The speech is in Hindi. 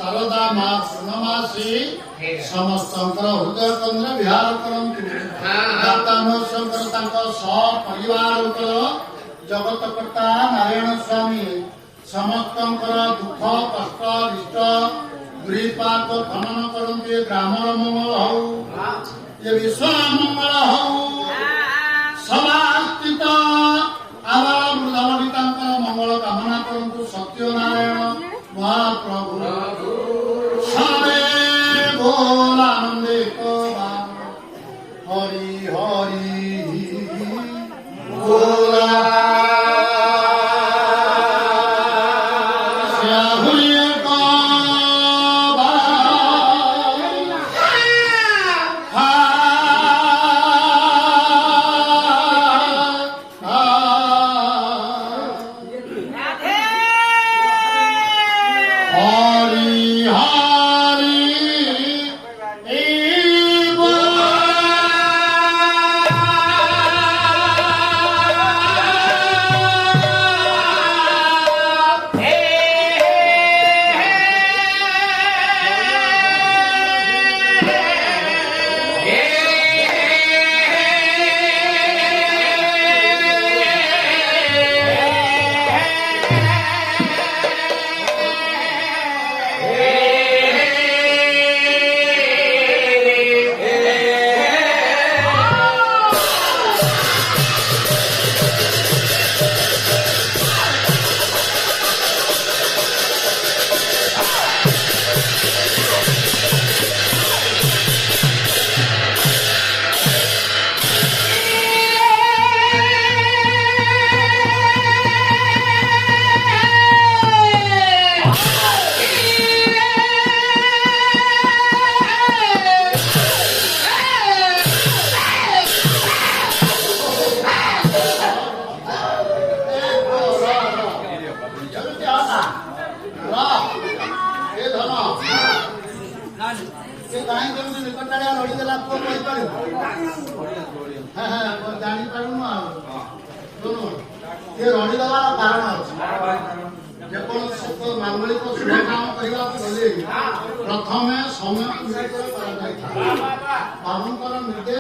शारदा माँ पूर्णमासी समस्त हृदय केन्द्र विहार करती सपरिवार जगतकर्ता नारायण स्वामी समस्त दुख कष्ट इष्ट गृहपात खनन करते ग्रामर मंगल हो ये विश्व मंगल हो समास्थित आवार वृद्धावनिता मंगल कामना करतु सत्यनारायण महाप्रभु सबे बोल आनंदित हरि हरि बोला रड़ी देवार कारण अच्छे मांगलिक शुभ काम करने प्रथम समय बाबूर निर्देश